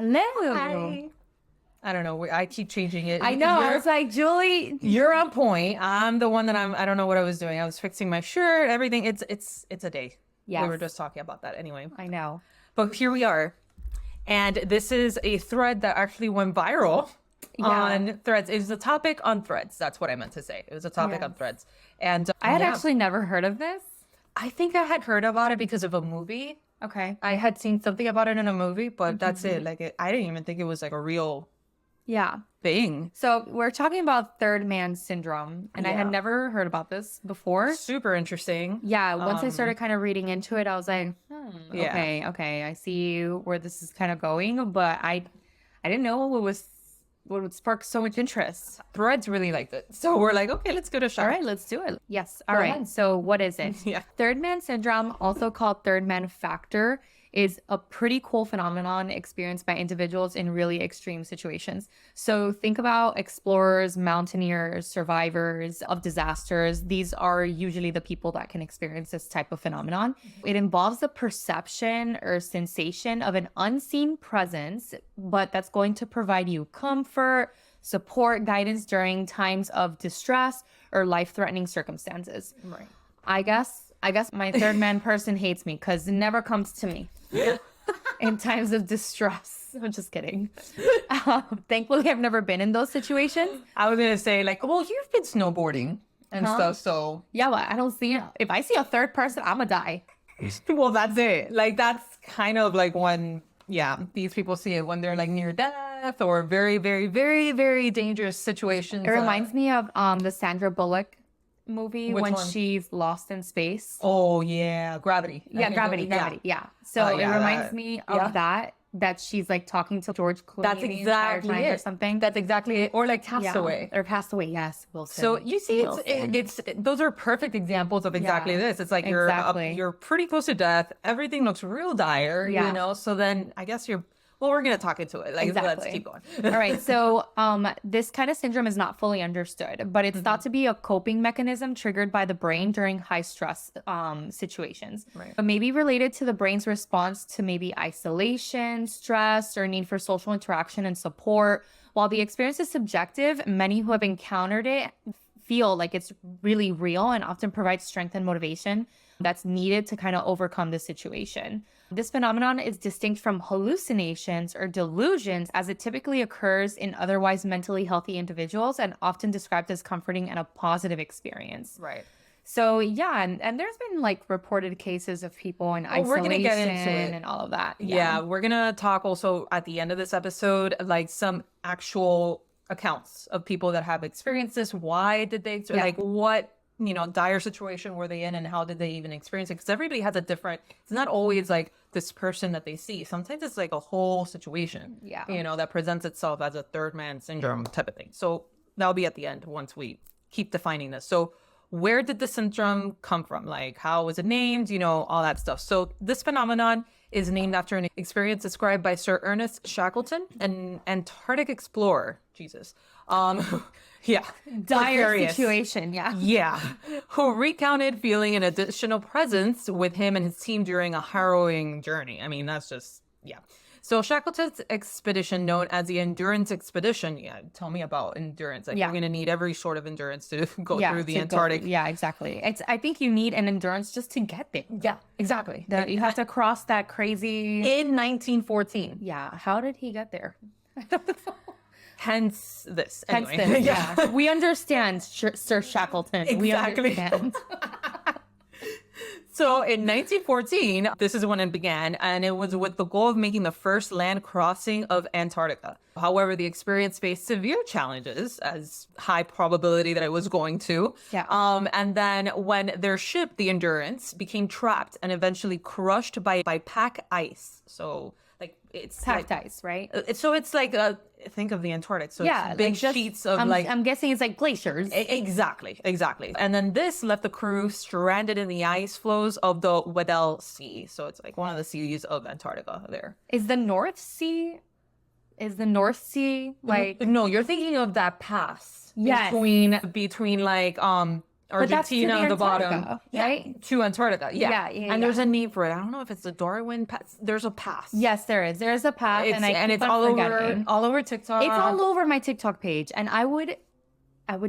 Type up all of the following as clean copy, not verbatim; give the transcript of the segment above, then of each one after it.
Hello. Hi. I don't know. I keep changing it. I know. I was like, Julie. You're on point. I'm the one that I don't know what I was doing. I was fixing my shirt, everything. It's a day. Yes. We were just talking about that anyway. I know. But here we are. And this is a thread that actually went viral on Threads. It was a topic on Threads. That's what I meant to say. It was a topic on Threads. And I had actually never heard of this. I think I had heard about it because of a movie. Okay. I had seen something about it in a movie, but that's it. Like, I didn't even think it was like a real thing. So we're talking about third man syndrome, and I had never heard about this before. Super interesting. Yeah. Once I started kind of reading into it, I was like, okay, I see where this is kind of going, but I didn't know what would spark so much interest. Threads really liked it. So we're like, okay, let's give it a shot. All right, let's do it. Yes. All right. So what is it? Third man syndrome, also called third man factor, is a pretty cool phenomenon experienced by individuals in really extreme situations. So think about explorers, mountaineers, survivors of disasters. These are usually the people that can experience this type of phenomenon. It involves the perception or sensation of an unseen presence, but that's going to provide you comfort, support, guidance during times of distress or life-threatening circumstances. Right. I guess my third man person hates me because it never comes to me in times of distress. I'm just kidding. Thankfully, I've never been in those situations. I was gonna say, like, well, you've been snowboarding and stuff, so yeah, but I don't see it. If I see a third person, I'm gonna die. well, that's it. Like, that's kind of like when these people see it when they're like near death or very, very, very, very dangerous situations. It reminds me of the Sandra Bullock movie when one? she's lost in space. Oh yeah, Gravity. Gravity. Yeah. So it reminds me of that she's like talking to George Clooney. That's exactly it. Or something. That's exactly it. Or like Castaway. Or Castaway. Yes, Wilson. So you see, it's those are perfect examples of exactly this. It's like you're pretty close to death. Everything looks real dire, you know. So then I guess we're gonna talk into it. Like, let's keep going. All right. So this kind of syndrome is not fully understood, but it's thought to be a coping mechanism triggered by the brain during high stress situations. Right. But maybe related to the brain's response to maybe isolation, stress, or need for social interaction and support. While the experience is subjective, many who have encountered it feel like it's really real and often provides strength and motivation that's needed to kind of overcome the situation. This phenomenon is distinct from hallucinations or delusions, as it typically occurs in otherwise mentally healthy individuals and often described as comforting and a positive experience. Right. So and there's been like reported cases of people in isolation we're gonna get into it. And all of that. Yeah, we're gonna talk also at the end of this episode, like some actual accounts of people that have experienced this. Why did they like what dire situation were they in and how did they even experience it? Because everybody has a different, it's not always like this person that they see. Sometimes it's like a whole situation, that presents itself as a third man syndrome type of thing. So that'll be at the end once we keep defining this. So where did the syndrome come from? Like, how was it named? All that stuff. So this phenomenon is named after an experience described by Sir Ernest Shackleton, an Antarctic explorer. Jesus. Dire situation. Who recounted feeling an additional presence with him and his team during a harrowing journey. I mean, that's just So Shackleton's expedition, known as the Endurance Expedition, tell me about endurance. Like, you're going to need every sort of endurance to go through the Antarctic. Exactly. I think you need an endurance just to get there. Yeah, exactly. You have to cross that crazy... In 1914. Yeah. How did he get there? Hence this. Anyway. Hence this, We understand, Sir Shackleton. Exactly. We understand. So in 1914, this is when it began, and it was with the goal of making the first land crossing of Antarctica. However, the experience faced severe challenges, as high probability that it was going to. And then when their ship, the Endurance, became trapped and eventually crushed by pack ice. So like it's packed ice, right? So it's like think of the Antarctic. So it's big sheets of I'm guessing it's like glaciers. Exactly. And then this left the crew stranded in the ice floes of the Weddell Sea. So it's like one of the seas of Antarctica there. Is the North Sea like... No, you're thinking of that pass. Yes. Between like Argentina at the bottom. Right? To Antarctica. Yeah. And there's a name for it. I don't know if it's the Darwin Pass. There's a pass. Yes, there is. There's a path, It's all over TikTok. It's all over my TikTok page, and I would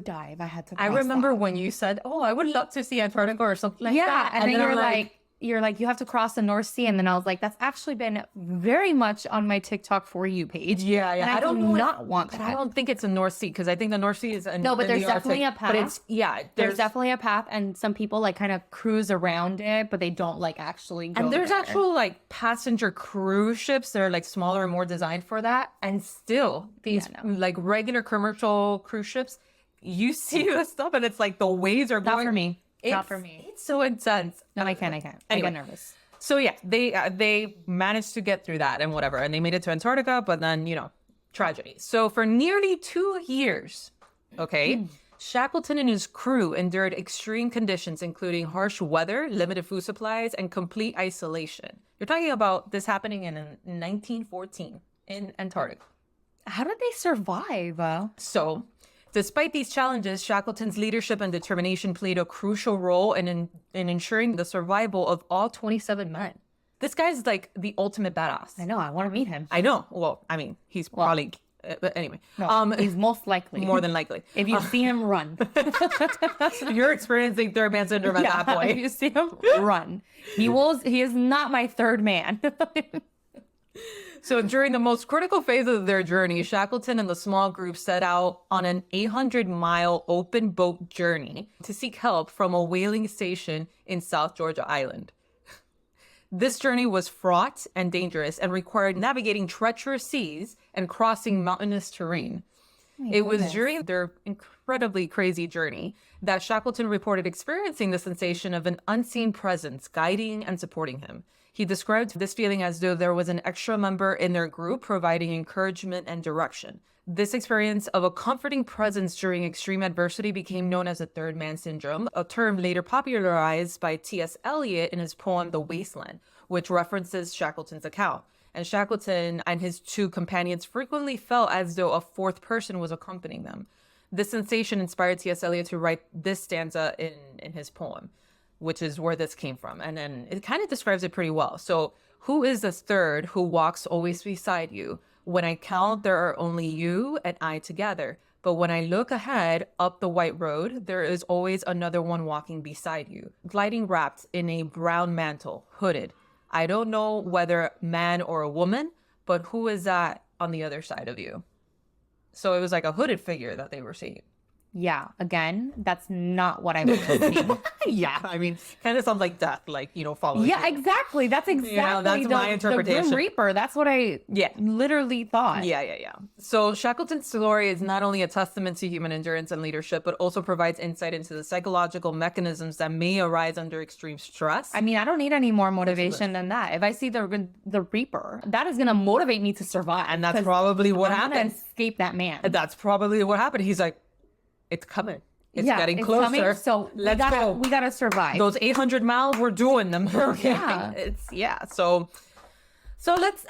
die if I had to. I remember when you said, "Oh, I would love to see Antarctica or something like that." And then you're like, you have to cross the North Sea, and then I was like, that's actually been very much on my TikTok for you page. Yeah. And I do not want that. I don't think it's a North Sea because I think the North Sea is no, but there's definitely a path. But there's definitely a path, and some people like kind of cruise around it, but they don't like actually go. And there's actual like passenger cruise ships that are like smaller and more designed for that, and still these like regular commercial cruise ships, you see the stuff, and it's like the waves are not for me. Not for me. It's so intense. No, I can't. Anyway, I get nervous. So yeah, they managed to get through that and whatever, and they made it to Antarctica, but then tragedy. So for nearly 2 years, Shackleton and his crew endured extreme conditions, including harsh weather, limited food supplies, and complete isolation. You're talking about this happening in 1914 in Antarctica. How did they survive? So, despite these challenges, Shackleton's leadership and determination played a crucial role in ensuring the survival of all 27 men. This guy's like the ultimate badass. I know. I want to meet him. I know. Well, I mean, he's probably... but anyway. No, he's most likely. More than likely. If you see him, run. You're experiencing third man syndrome at that point. If you see him, run. He is not my third man. So during the most critical phase of their journey, Shackleton and the small group set out on an 800-mile open boat journey to seek help from a whaling station in South Georgia Island. This journey was fraught and dangerous and required navigating treacherous seas and crossing mountainous terrain. It was during their incredibly crazy journey that Shackleton reported experiencing the sensation of an unseen presence guiding and supporting him. He described this feeling as though there was an extra member in their group providing encouragement and direction. This experience of a comforting presence during extreme adversity became known as the third man syndrome, a term later popularized by T.S. Eliot in his poem The Wasteland, which references Shackleton's account. And Shackleton and his two companions frequently felt as though a fourth person was accompanying them. This sensation inspired T.S. Eliot to write this stanza in his poem, which is where this came from. And then it kind of describes it pretty well. So, who is this third who walks always beside you? When I count, there are only you and I together. But when I look ahead up the white road, there is always another one walking beside you, gliding wrapped in a brown mantle, hooded. I don't know whether man or a woman, but who is that on the other side of you? So it was like a hooded figure that they were seeing. Yeah, again, that's not what I was thinking. Yeah, I mean, kind of sounds like death, like, following. Yeah, you. Exactly. That's exactly that's my interpretation. The Grim Reaper. That's what I literally thought. Yeah. So Shackleton's story is not only a testament to human endurance and leadership, but also provides insight into the psychological mechanisms that may arise under extreme stress. I mean, I don't need any more motivation than that. If I see the Reaper, that is going to motivate me to survive. And that's probably what happened. I'm gonna escape that man. That's probably what happened. He's like, it's coming. It's getting closer. Coming, so let's go. We gotta survive. Those 800 miles, we're doing them. Yeah. So that's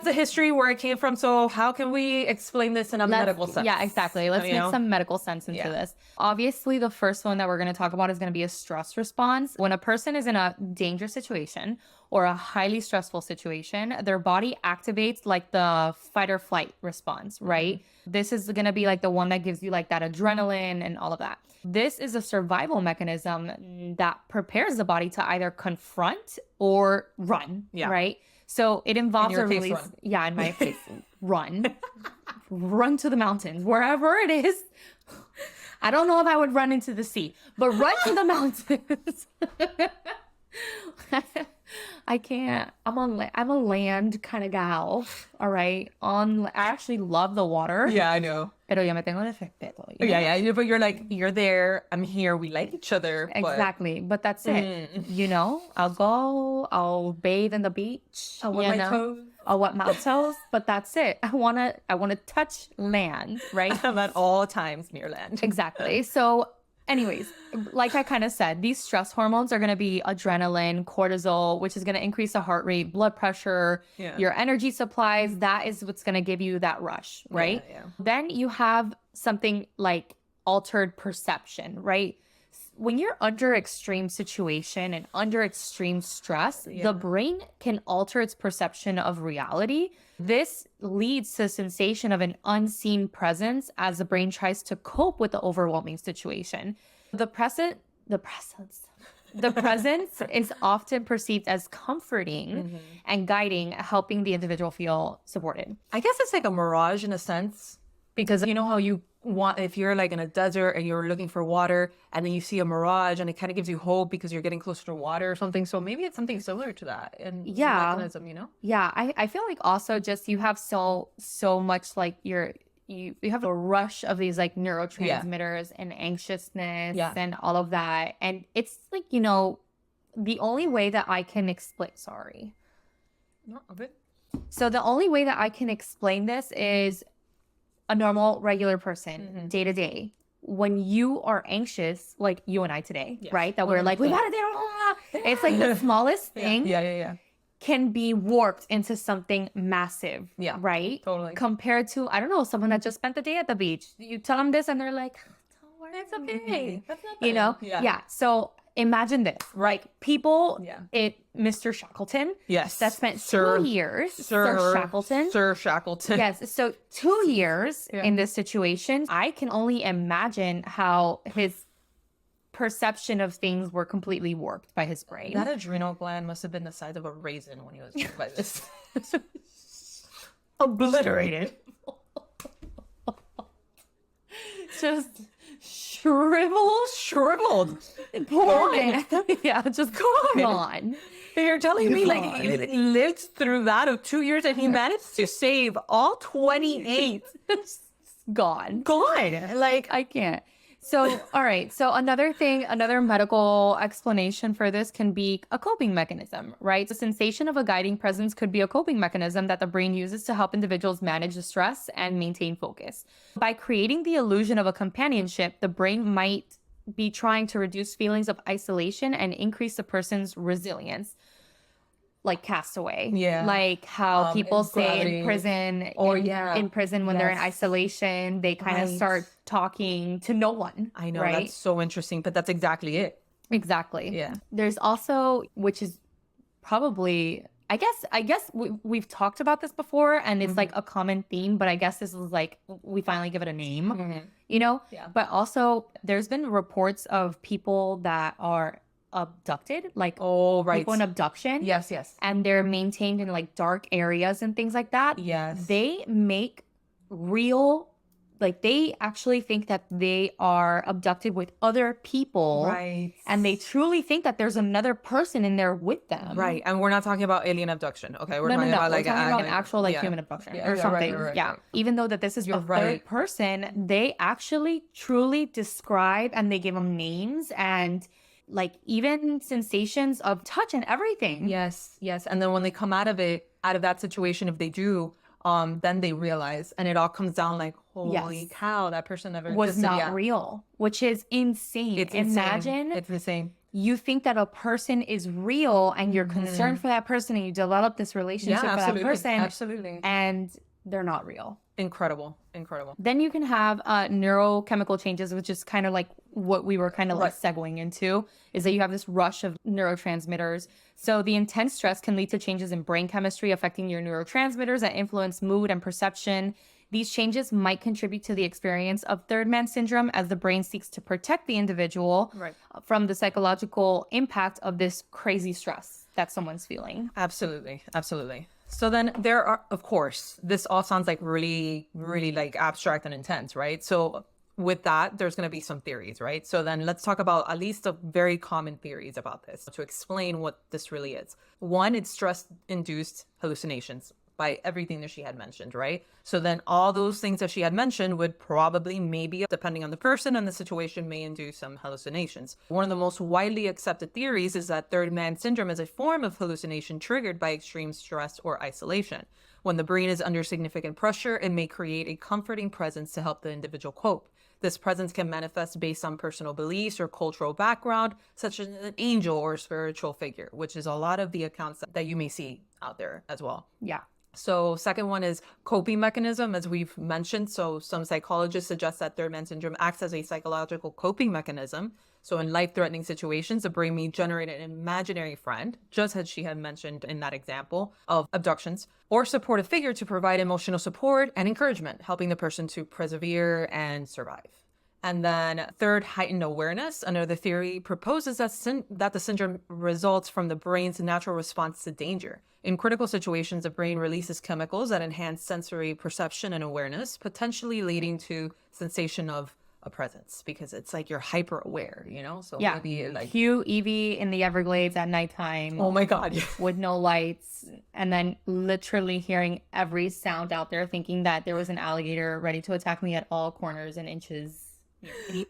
the history where it came from. So how can we explain this in a medical sense? Yeah, exactly. Let's make some medical sense into this. Obviously, the first one that we're going to talk about is going to be a stress response. When a person is in a dangerous situation or a highly stressful situation, their body activates like the fight or flight response, right? This is going to be like the one that gives you like that adrenaline and all of that. This is a survival mechanism that prepares the body to either confront or run, right? So it involves a release. Run. Yeah, in my case, run. Run to the mountains, wherever it is. I don't know if I would run into the sea, but run to the mountains. I can't. I'm a land kind of gal. All right. I actually love the water. Yeah, I know. Pero yo me tengo de respeto. Yeah. But you're like, you're there. I'm here. We like each other. Exactly. But that's it. I'll go. I'll bathe in the beach. I'll wet my toes. I'll wet my toes. But that's it. I wanna touch land, right? I'm at all times near land. Exactly. So anyways, like I kind of said, these stress hormones are going to be adrenaline, cortisol, which is going to increase the heart rate, blood pressure, your energy supplies. That is what's going to give you that rush, right? Yeah. Then you have something like altered perception, right? when you're under extreme situation and under extreme stress, the brain can alter its perception of reality. This leads to a sensation of an unseen presence as the brain tries to cope with the overwhelming situation. The presence is often perceived as comforting and guiding, helping the individual feel supported. I guess it's like a mirage in a sense, because you know how you want, if you're like in a desert and you're looking for water and then you see a mirage and it kind of gives you hope because you're getting closer to water or something. So maybe it's something similar to that. And mechanism, you know? Yeah. I feel like also just you have so much like you have a rush of these like neurotransmitters and anxiousness and all of that. And it's like, you know, the only way that I can explain, No, okay. So the only way that I can explain this is a normal, regular person, day to day. When you are anxious, like you and I today, right? That we're like, we gotta do it's like the smallest thing can be warped into something massive, right? Totally. Compared to, I don't know, someone that just spent the day at the beach. You tell them this and they're like, don't worry, it's okay. That's not You know? Yeah. So imagine this, right? People, Mr. Shackleton, that spent 2 years, Sir Shackleton. Yes. So 2 years in this situation, I can only imagine how his perception of things were completely warped by his brain. That adrenal gland must have been the size of a raisin when he was hit by this. Obliterated. Just shriveled. Poor man. Yeah, just gone. You're telling me like he lived through that of 2 years and he managed to save all 28. Gone. Like, I can't. So, all right. So another medical explanation for this can be a coping mechanism, right? The sensation of a guiding presence could be a coping mechanism that the brain uses to help individuals manage the stress and maintain focus. By creating the illusion of a companionship, the brain might be trying to reduce feelings of isolation and increase the person's resilience. Like Castaway. Like how people say in prison, in prison when they're in isolation, they kind of start talking to no one. I know, right? That's so interesting, but that's exactly it. Exactly. Yeah. There's also, which is probably, I guess we've talked about this before and it's like a common theme, but I guess this is like, we finally give it a name, you know? Yeah. But also there's been reports of people that are abducted, like people in abduction. Yes. And they're maintained in like dark areas and things like that. Yes. They make real, like they actually think that they are abducted with other people. Right. And they truly think that there's another person in there with them. Right. And we're not talking about alien abduction. Okay. We're talking about an actual like human abduction or something. Right. Even though that this is a third person, they actually truly describe and they give them names and like even sensations of touch and everything. Yes. And then when they come out of that situation, if they do, then they realize, and it all comes down like, holy cow, that person never was not real, which is insane. Imagine it's insane. You think that a person is real and you're concerned for that person and you develop this relationship with that person. Absolutely. And they're not real. Incredible. Then you can have neurochemical changes, which is kind of like what we were kind of like segueing into, is that you have this rush of neurotransmitters. So the intense stress can lead to changes in brain chemistry affecting your neurotransmitters that influence mood and perception. These changes might contribute to the experience of third man syndrome as the brain seeks to protect the individual from the psychological impact of this crazy stress that someone's feeling. Absolutely. So then there are, of course, this all sounds like really, really like abstract and intense, right? So with that, there's going to be some theories, right? So then let's talk about at least the very common theories about this to explain what this really is. One, it's stress-induced hallucinations by everything that she had mentioned, right? So then all those things that she had mentioned would probably, maybe, depending on the person and the situation, may induce some hallucinations. One of the most widely accepted theories is that third man syndrome is a form of hallucination triggered by extreme stress or isolation. When the brain is under significant pressure, it may create a comforting presence to help the individual cope. This presence can manifest based on personal beliefs or cultural background, such as an angel or spiritual figure, which is a lot of the accounts that you may see out there as well. Yeah. So second one is coping mechanism, as we've mentioned. So some psychologists suggest that third man syndrome acts as a psychological coping mechanism. So in life-threatening situations, the brain may generate an imaginary friend, just as she had mentioned in that example of abductions, or support a figure to provide emotional support and encouragement, helping the person to persevere and survive. And then third, heightened awareness. Another theory proposes that the syndrome results from the brain's natural response to danger. In critical situations, the brain releases chemicals that enhance sensory perception and awareness, potentially leading to sensation of a presence, because it's like you're hyper aware, you know? So yeah, maybe like cue Evie in the Everglades at nighttime. Oh my God. With no lights, and then literally hearing every sound out there, thinking that there was an alligator ready to attack me at all corners and inches.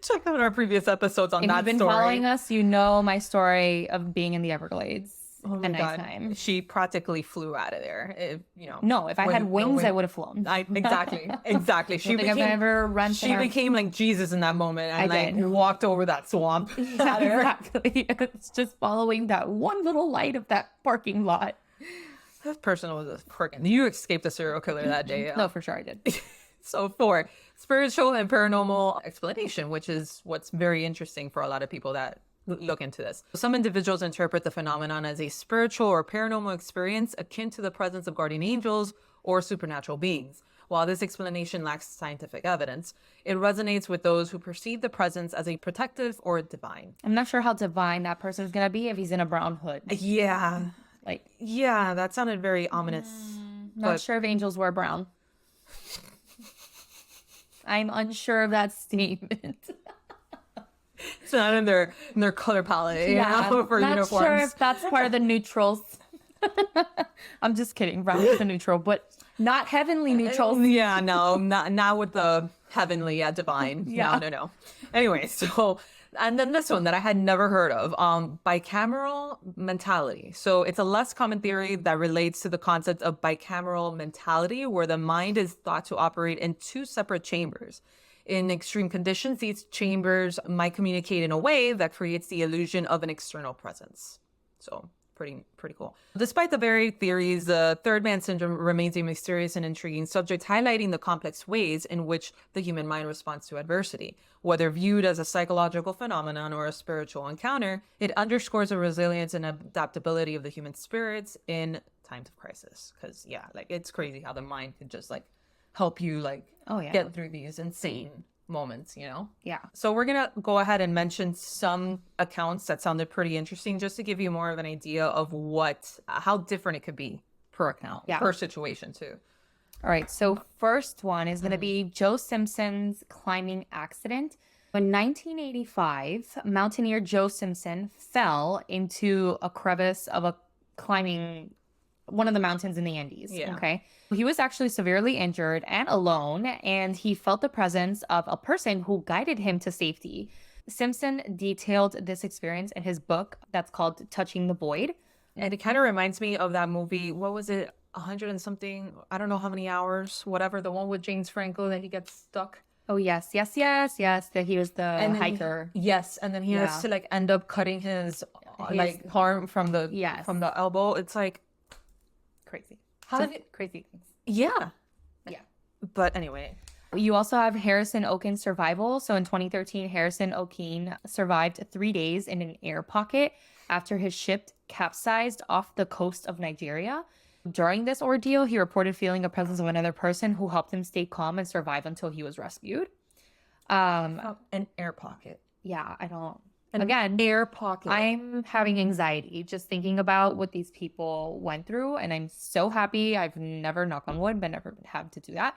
Check out our previous episodes on If that you've been story. following us, you know my story of being in the Everglades Oh at my God. nighttime. She practically flew out of there. No, if I had wings, I would have flown. Exactly. She think I've ever run. She became like Jesus in that moment and walked over that swamp. Yeah, exactly. It's just following that one little light of that parking lot. That person was a freaking. You escaped a serial killer that day. No, for sure I did. So four, spiritual and paranormal explanation, which is what's very interesting for a lot of people that look into this. Some individuals interpret the phenomenon as a spiritual or paranormal experience akin to the presence of guardian angels or supernatural beings. While this explanation lacks scientific evidence, it resonates with those who perceive the presence as a protective or divine. I'm not sure how divine that person is gonna be if he's in a brown hood. Yeah. Yeah, that sounded very ominous. Not sure if angels wear brown. I'm unsure of that statement. It's not in their color palette. Yeah, for not uniforms. sure if that's part of the neutrals. I'm just kidding. Brown is the neutral, but not heavenly neutrals. Yeah, no, not with the heavenly, divine. Yeah. No. Anyway, so, and then this one that I had never heard of, bicameral mentality. So it's a less common theory that relates to the concept of bicameral mentality, where the mind is thought to operate in two separate chambers. In extreme conditions, these chambers might communicate in a way that creates the illusion of an external presence. So pretty cool. Despite the varied theories, the third man syndrome remains a mysterious and intriguing subject, highlighting the complex ways in which the human mind responds to adversity. Whether viewed as a psychological phenomenon or a spiritual encounter, it underscores the resilience and adaptability of the human spirits in times of crisis. Because it's crazy how the mind can just help you get through these insane moments, Yeah. So we're gonna go ahead and mention some accounts that sounded pretty interesting, just to give you more of an idea of how different it could be per account, per situation too. All right, so first one is going to be Joe Simpson's climbing accident. In 1985, mountaineer Joe Simpson fell into a crevice of one of the mountains in the Andes. Yeah. Okay. He was actually severely injured and alone, and he felt the presence of a person who guided him to safety. Simpson detailed this experience in his book that's called Touching the Void. And it kind of reminds me of that movie. What was it? 100 and something, I don't know how many hours, whatever, the one with James Franco that he gets stuck. Oh, yes, that he was the hiker. Yes, and then he has to end up cutting his arm from the elbow. It's crazy. Crazy things. Yeah. Yeah. But anyway. You also have Harrison Oken's survival. So in 2013, Harrison Oken survived 3 days in an air pocket after his ship capsized off the coast of Nigeria. During this ordeal, he reported feeling the presence of another person who helped him stay calm and survive until he was rescued. An air pocket. Yeah, I don't. Again, air pocket. I'm having anxiety just thinking about what these people went through, and I'm so happy I've never, knock on wood, but never had to do that.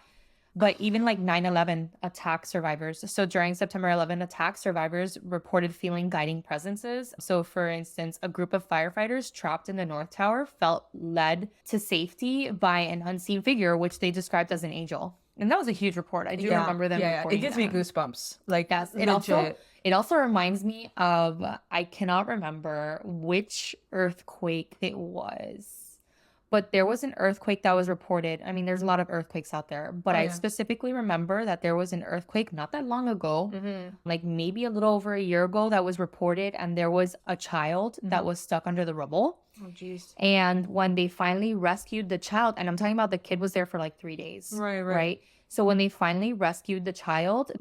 But even 9/11 attack survivors. So during September 11 attack, survivors reported feeling guiding presences. So for instance, a group of firefighters trapped in the North Tower felt led to safety by an unseen figure, which they described as an angel. And that was a huge report. I do remember them reporting it gives me goosebumps. Yes, it also reminds me of, I cannot remember which earthquake it was, but there was an earthquake that was reported. I mean, there's a lot of earthquakes out there, but I yeah. specifically remember that there was an earthquake not that long ago, Mm-hmm. like maybe a little over a year ago, that was reported, and there was a child that was stuck under the rubble. Oh, jeez. And when they finally rescued the child, and I'm talking about the kid was there for like 3 days, Right. So when they finally rescued the child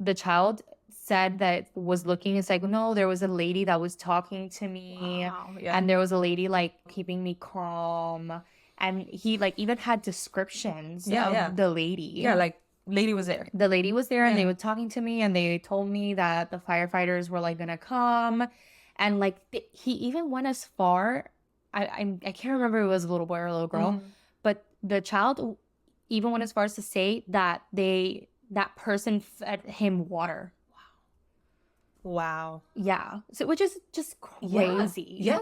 said that was looking, it's like, no, there was a lady that was talking to me, Wow. Yeah. and there was a lady like keeping me calm. And he like even had descriptions of the lady. Yeah, like lady was there. The lady was there and they were talking to me and they told me that the firefighters were like gonna come. And like he even went as far, I can't remember if it was a little boy or a little girl, but the child even went as far as to say that that person fed him water. Wow. Yeah. So which is just crazy. Yeah.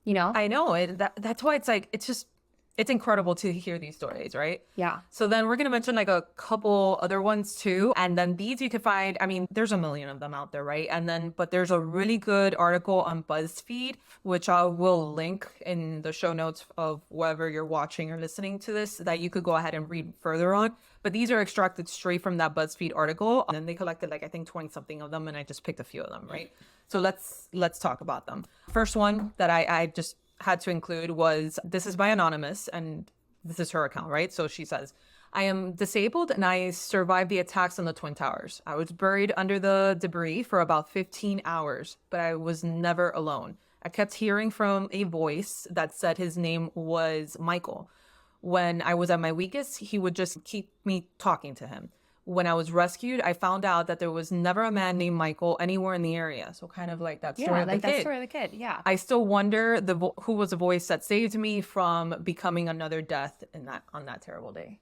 You know? I know it. That's why it's like, it's incredible to hear these stories, right? Yeah. So then we're going to mention like a couple other ones too. And then these you can find, I mean, there's a million of them out there, right? And then, but there's a really good article on BuzzFeed, which I will link in the show notes of wherever you're watching or listening to this, that you could go ahead and read further on. But these are extracted straight from that BuzzFeed article. And then they collected like, I think 20 something of them. And I just picked a few of them, right? So let's talk about them. First one that I just had to include was, this is by Anonymous, and this is her account, right? So she says, I am disabled and I survived the attacks on the Twin Towers. I was buried under the debris for about 15 hours, but I was never alone. I kept hearing from a voice that said his name was Michael. When I was at my weakest, he would just keep me talking to him. When I was rescued, I found out that there was never a man named Michael anywhere in the area. So kind of like that story of the kid. that story of the kid. Yeah. I still wonder who was the voice that saved me from becoming another death on that terrible day.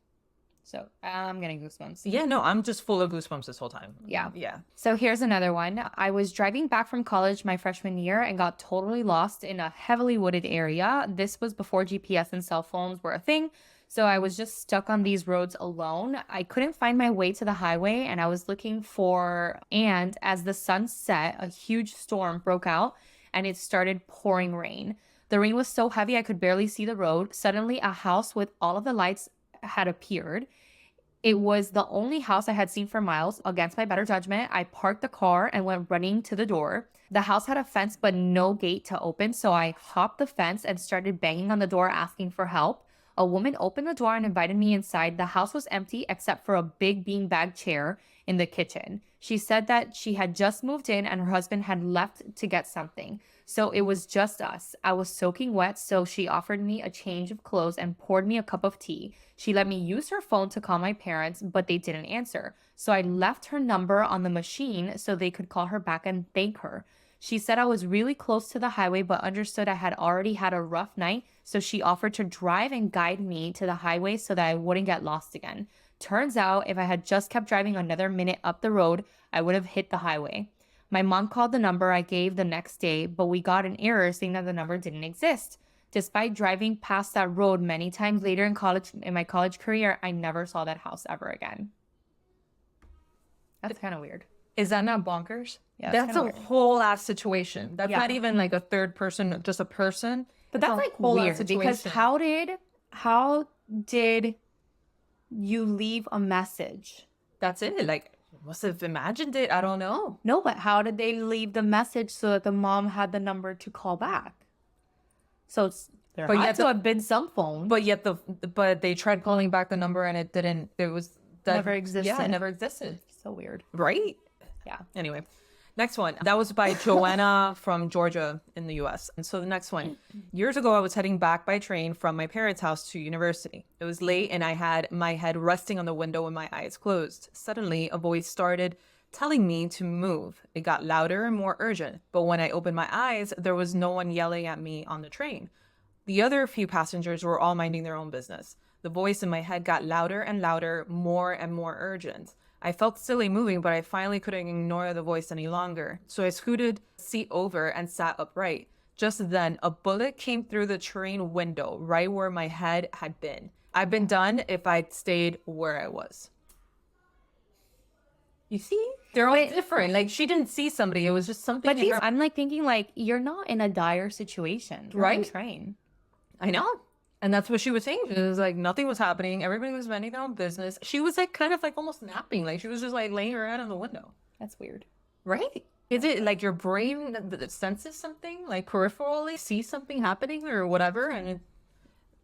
So I'm getting goosebumps. Yeah, no, I'm just full of goosebumps this whole time. Yeah. Yeah. So here's another one. I was driving back from college my freshman year and got totally lost in a heavily wooded area. This was before GPS and cell phones were a thing. So I was just stuck on these roads alone. I couldn't find my way to the highway and I was looking and as the sun set, a huge storm broke out and it started pouring rain. The rain was so heavy I could barely see the road. Suddenly, a house with all of the lights had appeared. It was the only house I had seen for miles. Against my better judgment, I parked the car and went running to the door. The house had a fence but no gate to open, so I hopped the fence and started banging on the door asking for help. A woman opened the door and invited me inside. The house was empty except for a big beanbag chair in the kitchen. She said that she had just moved in and her husband had left to get something. So it was just us. I was soaking wet, so she offered me a change of clothes and poured me a cup of tea. She let me use her phone to call my parents, but they didn't answer. So I left her number on the machine so they could call her back and thank her. She said I was really close to the highway, but understood I had already had a rough night, so she offered to drive and guide me to the highway so that I wouldn't get lost again. Turns out, if I had just kept driving another minute up the road, I would have hit the highway. My mom called the number I gave the next day, but we got an error saying that the number didn't exist. Despite driving past that road many times later in my college career, I never saw that house ever again. That's kind of weird. Is that not bonkers? Yeah, that's a weird. Whole ass situation. That's not even like a third person, just a person. But that's like weird because how did you leave a message? That's it. Like, must have imagined it. I don't know. No, but how did they leave the message so that the mom had the number to call back? So there had to have been some phone. But they tried calling back the number and it didn't. It was never existed. Yeah, it never existed. So weird, right? Yeah. Anyway, next one. That was by Joanna from Georgia in the U.S. And so the next one. Years ago, I was heading back by train from my parents' house to university. It was late and I had my head resting on the window and my eyes closed. Suddenly, a voice started telling me to move. It got louder and more urgent. But when I opened my eyes, there was no one yelling at me on the train. The other few passengers were all minding their own business. The voice in my head got louder and louder, more and more urgent. I felt silly moving, but I finally couldn't ignore the voice any longer. So I scooted the seat over and sat upright. Just then, a bullet came through the train window, right where my head had been. I'd been done if I'd stayed where I was. You see? They're all different. Like, she didn't see somebody. It was just something. But I'm like thinking, like, you're not in a dire situation. Right? On the train. I know. And that's what she was saying. It was like nothing was happening. Everybody was minding their own business. She was like kind of like almost napping. Like she was just like laying her head on the window. That's weird. Right? Is it like your brain that senses something, like peripherally sees something happening or whatever? And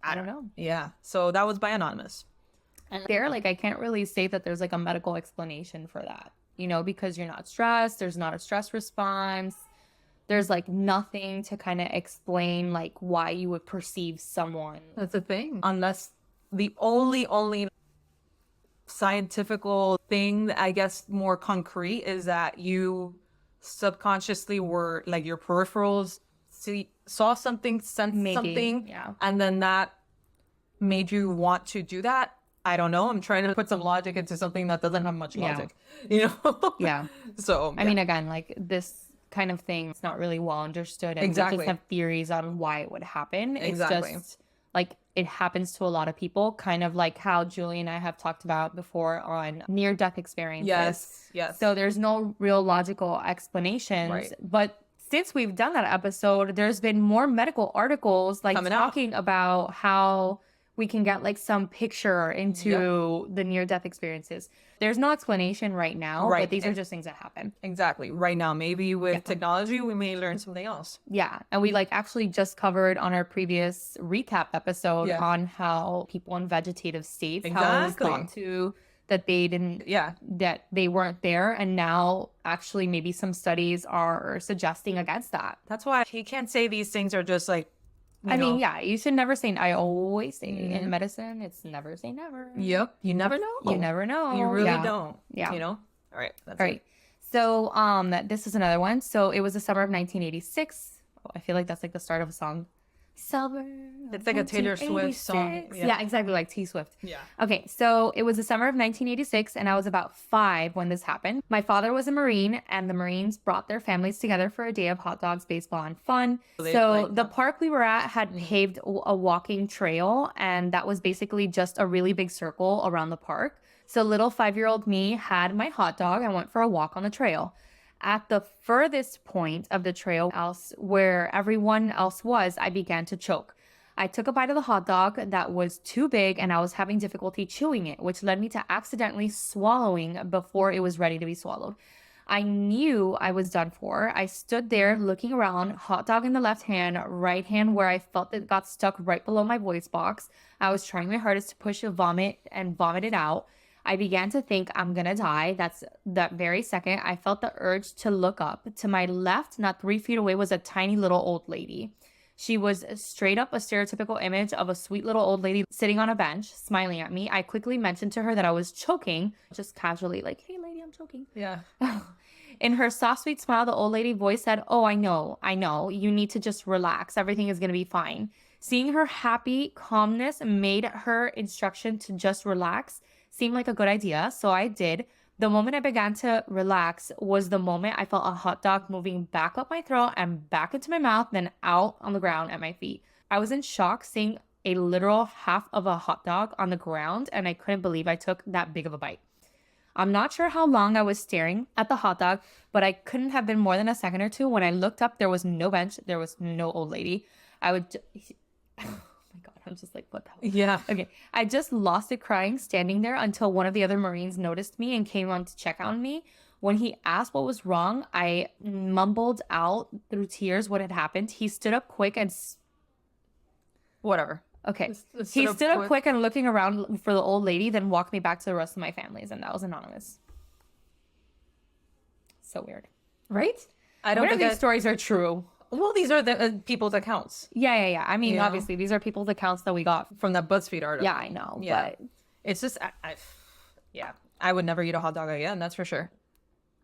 I don't know. yeah. So that was by Anonymous. And there, like, I can't really say that there's like a medical explanation for that, you know, because you're not stressed. There's not a stress response. There's like nothing to kind of explain like why you would perceive someone. That's the thing. Unless the only scientifical thing, I guess, more concrete is that you subconsciously were like your peripherals saw something, sensed something, yeah, and then that made you want to do that. I don't know. I'm trying to put some logic into something that doesn't have much logic, you know? Yeah. So, I mean, again, like this kind of thing, it's not really well understood. And Exactly. we just have theories on why it would happen. Exactly. It's just like it happens to a lot of people, kind of like how Julie and I have talked about before on near-death experiences. Yes. So there's no real logical explanations. Right. But since we've done that episode, there's been more medical articles like Coming out. talking about how we can get like some picture into the near-death experiences. There's no explanation right now, Right. but these are just things that happen. Exactly. Right now, maybe with technology, we may learn something else. Yeah. And we like actually just covered on our previous recap episode on how people in vegetative states, how it was thought to that they didn't, that they weren't there. And now actually maybe some studies are suggesting against that. That's why you can't say these things are just like, I mean, yeah, you should never say, I always say in medicine, it's never say never. Yep. You never know. You never know. You really don't. Yeah. You know? All right. That's All right. So this is another one. So it was the summer of 1986. Oh, I feel like that's like the start of a song. Summer. It's like a Taylor Swift song. Yeah, exactly, like T Swift. Yeah. Okay, so it was the summer of 1986, and I was about 5 when this happened. My father was a Marine, and the Marines brought their families together for a day of hot dogs, baseball, and fun. So the park we were at had paved a walking trail, and that was basically just a really big circle around the park. So little 5-year-old me had my hot dog and went for a walk on the trail. At the furthest point of the trail, where everyone else was, I began to choke. I took a bite of the hot dog that was too big and I was having difficulty chewing it, which led me to accidentally swallowing before it was ready to be swallowed. I knew I was done for. I stood there looking around, hot dog in the left hand, right hand where I felt it got stuck right below my voice box. I was trying my hardest to push a vomit and vomit it out. I began to think I'm gonna die. That's that very second. I felt the urge to look up. To my left, not 3 feet away, was a tiny little old lady. She was straight up a stereotypical image of a sweet little old lady sitting on a bench, smiling at me. I quickly mentioned to her that I was choking, just casually, like, hey lady, I'm choking. Yeah. In her soft, sweet smile, the old lady voice said, oh, I know. You need to just relax. Everything is gonna be fine. Seeing her happy calmness made her instruction to just relax seemed like a good idea, so I did. The moment I began to relax was the moment I felt a hot dog moving back up my throat and back into my mouth, then out on the ground at my feet. I was in shock seeing a literal half of a hot dog on the ground, and I couldn't believe I took that big of a bite. I'm not sure how long I was staring at the hot dog, but I couldn't have been more than a second or two. When I looked up, there was no bench, there was no old lady. Oh my God, I'm just like, what the hell? Yeah. Okay. I just lost it crying, standing there until one of the other Marines noticed me and came on to check on me. When he asked what was wrong, I mumbled out through tears what had happened. He stood up quick and... Whatever. Okay. He stood up quick and looking around for the old lady, then walked me back to the rest of my families, and that was Anonymous. So weird. Right? I don't think think these stories are true. Well, these are the people's accounts. Yeah. I mean, obviously, these are people's accounts that we got from that BuzzFeed article. Yeah, I know. Yeah. But it's just, I would never eat a hot dog again. That's for sure.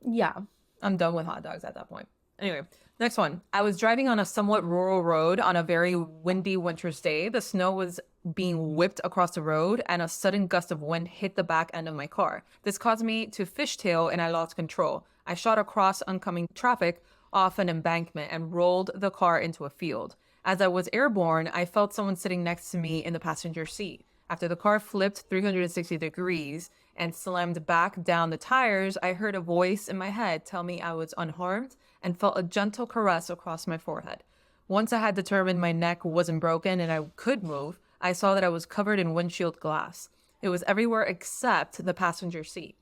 Yeah. I'm done with hot dogs at that point. Anyway, next one. I was driving on a somewhat rural road on a very windy winter's day. The snow was being whipped across the road and a sudden gust of wind hit the back end of my car. This caused me to fishtail and I lost control. I shot across oncoming traffic off an embankment and rolled the car into a field. As I was airborne, I felt someone sitting next to me in the passenger seat. After the car flipped 360 degrees and slammed back down the tires, I heard a voice in my head tell me I was unharmed and felt a gentle caress across my forehead. Once I had determined my neck wasn't broken and I could move, I saw that I was covered in windshield glass. It was everywhere except the passenger seat.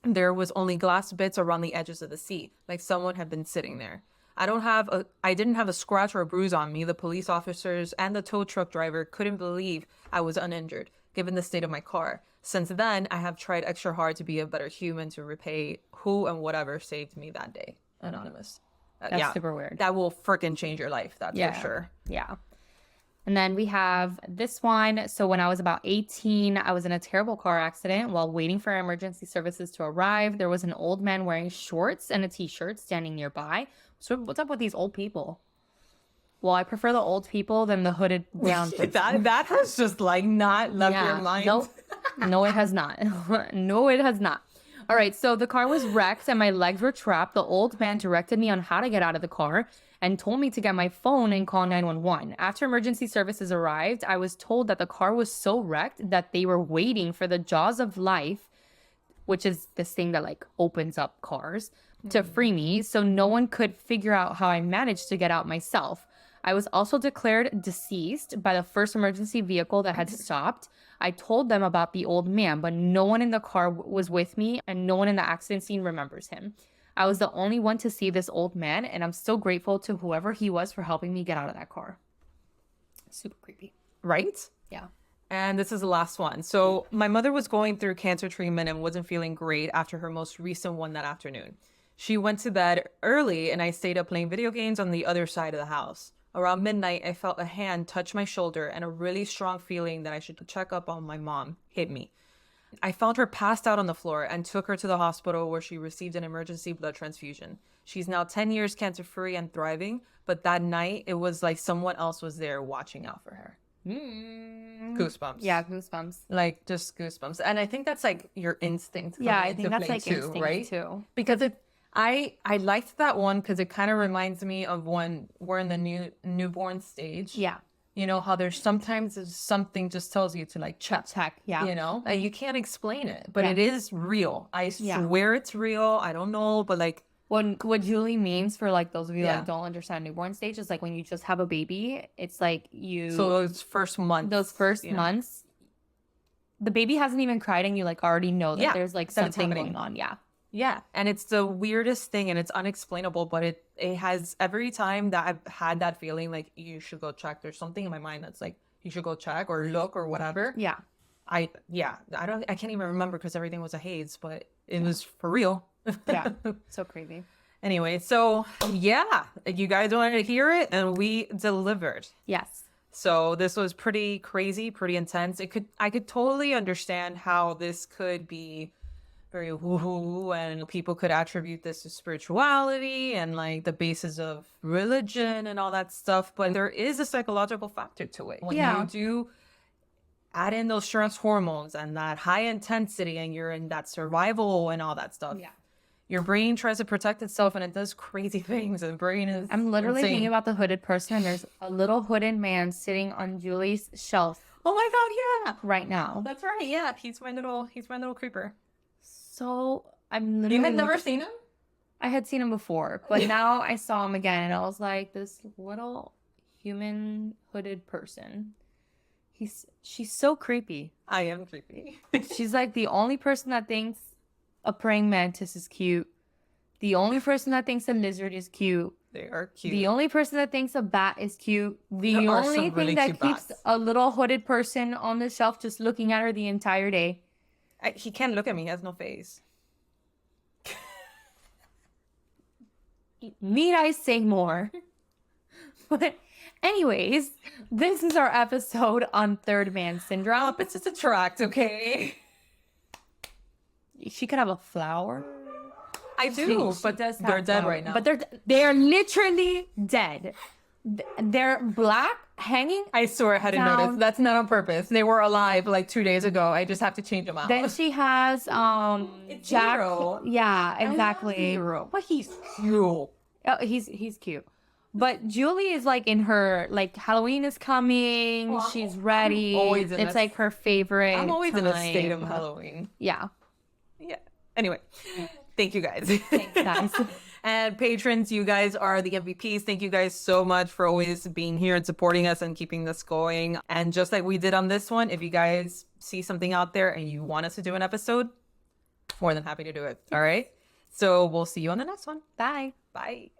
There was only glass bits around the edges of the seat, like someone had been sitting there. I didn't have a scratch or a bruise on me. The police officers and the tow truck driver couldn't believe I was uninjured, given the state of my car. Since then, I have tried extra hard to be a better human to repay who and whatever saved me that day. Anonymous. That's super weird. That will freaking change your life, that's for sure. Yeah. And then we have this one. So when I was about 18, I was in a terrible car accident. While waiting for emergency services to arrive, there was an old man wearing shorts and a t-shirt standing nearby. So what's up with these old people? Well, I prefer the old people than the hooded brown person. that has just like not left your mind. Nope. No, it has not. No, it has not. All right, so the car was wrecked and my legs were trapped. The old man directed me on how to get out of the car and told me to get my phone and call 911. After emergency services arrived, I was told that the car was so wrecked that they were waiting for the jaws of life, which is this thing that like opens up cars, to free me, so no one could figure out how I managed to get out myself. I was also declared deceased by the first emergency vehicle that had stopped. I told them about the old man, but no one in the car was with me and no one in the accident scene remembers him. I was the only one to see this old man, and I'm still grateful to whoever he was for helping me get out of that car. Super creepy. Right? Yeah. And this is the last one. So my mother was going through cancer treatment and wasn't feeling great after her most recent one that afternoon. She went to bed early and I stayed up playing video games on the other side of the house. Around midnight, I felt a hand touch my shoulder and a really strong feeling that I should check up on my mom hit me. I found her passed out on the floor and took her to the hospital where she received an emergency blood transfusion. She's now 10 years cancer-free and thriving, but that night it was like someone else was there watching out for her. Goosebumps. Yeah, goosebumps. Like just goosebumps. And I think that's like your instinct. Yeah, I think that's like too, instinct right? Too. Because I liked that one because it kind of reminds me of when we're in the newborn stage. Yeah. You know how there's sometimes something just tells you to like check. Yeah. You know, you can't explain it, but it is real. I swear it's real. I don't know, but like what Julie means, for like those of you that don't understand newborn stage, is like when you just have a baby, it's like so those first months, the baby hasn't even cried and you like already know that there's like something going on. Yeah, and it's the weirdest thing and it's unexplainable, but it has every time that I've had that feeling like you should go check. There's something in my mind that's like you should go check or look or whatever. Yeah. I can't even remember because everything was a haze, but it was for real. Yeah. So crazy. Anyway, so yeah, you guys wanted to hear it and we delivered. Yes. So this was pretty crazy, pretty intense. I could totally understand how this could be very woo-hoo and people could attribute this to spirituality and like the basis of religion and all that stuff. But there is a psychological factor to it. When you do add in those stress hormones and that high intensity and you're in that survival and all that stuff. Yeah. Your brain tries to protect itself and it does crazy things. And the brain is I'm literally insane. thinking about the hooded person and there's a little hooded man sitting on Julie's shelf. Oh my God, yeah. Right now. That's right, yeah. He's my little creeper. So I'm literally You had never seen him? I had seen him before, but now I saw him again and I was like, this little human hooded person. She's so creepy. I am creepy. She's like the only person that thinks a praying mantis is cute. The only person that thinks a lizard is cute. They are cute. The only person that thinks a bat is cute. The only thing that keeps a little hooded person on the shelf just looking at her the entire day. He can't look at me. He has no face. Need I say more? But anyways, this is our episode on Third Man Syndrome. Opposites attract, okay? She could have a flower. I do, but they're dead right now. But they're literally dead. They're black, hanging. I swear I hadn't noticed. That's not on purpose. They were alive like 2 days ago. I just have to change them out. Then she has Jack. Hero. Yeah, exactly. Hero. But he's cute. Oh, he's cute. But Julie is like in her like Halloween is coming. Well, she's ready. It's like her favorite. I'm always in a state of Halloween. Yeah. Yeah. Anyway, thank you guys. Thanks, guys. And patrons, you guys are the MVPs. Thank you guys so much for always being here and supporting us and keeping this going. And just like we did on this one, if you guys see something out there and you want us to do an episode, more than happy to do it. All right. So we'll see you on the next one. Bye. Bye.